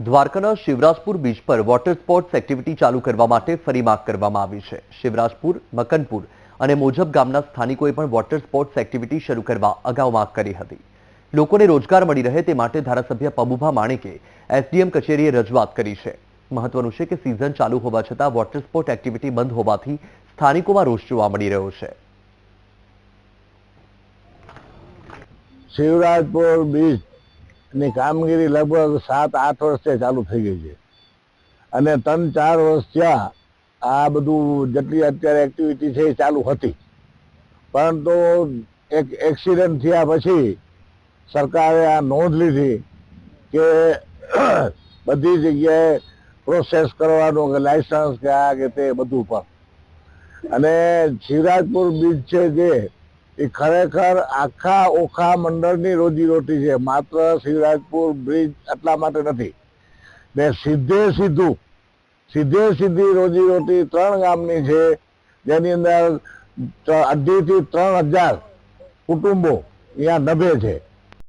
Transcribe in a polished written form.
દ્વારકાના શિવરાજપુર બીચ પર water sports activity ચાલુ કરવા માટે ફરી માંગ કરવામાં આવી છે। શિવરાજપુર, મકનપુર અને મોજબ ગામના સ્થાનિકોએ પણ વોટર સ્પોર્ટ્સ એક્ટિવિટી શરૂ કરવા અગાઉ માંગ કરી હતી। લોકોને રોજગાર મળી રહે તે માટે ધારાસભ્ય પબુભા માણેકે એસડીએમ કચેરીએ રજૂઆત કરી છે। મહત્વનું છે કે સીઝન ચાલુ હોવા છતાં વોટર સ્પોર્ટ એક્ટિવિટી બંધ હોવાથી સ્થાનિકોમાં રોષ જોવા મળી રહ્યો છે। શિવરાજપુર બીચ ની કામગીરી લગભગ 7-8 વર્ષથી ચાલુ થઈ ગઈ છે અને 3-4 વર્ષ થયા આ બધું જેટલી અત્યારે એક્ટિવિટી છે એ ચાલુ હતી, પરંતુ એક એક્સિડન્ટ થયા પછી સરકારે આ નોંધ લીધી કે બધી જગ્યાએ પ્રોસેસ કરવાનું કે લાયસન્સ કે આ કે તે બધું પણ, અને શિવરાજપુર બીચ છે જે એ ખરેખર આખા ઓખા મંડળની રોજીરોટી છે, માત્ર શિવરાજપુર બ્રિજ એટલા માટે નથી ને સીધી રોજીરોટી 3 ગામની છે, જેની અંદર 2,500 થી 3,000 કુટુંબો અહીંયા નભે છે।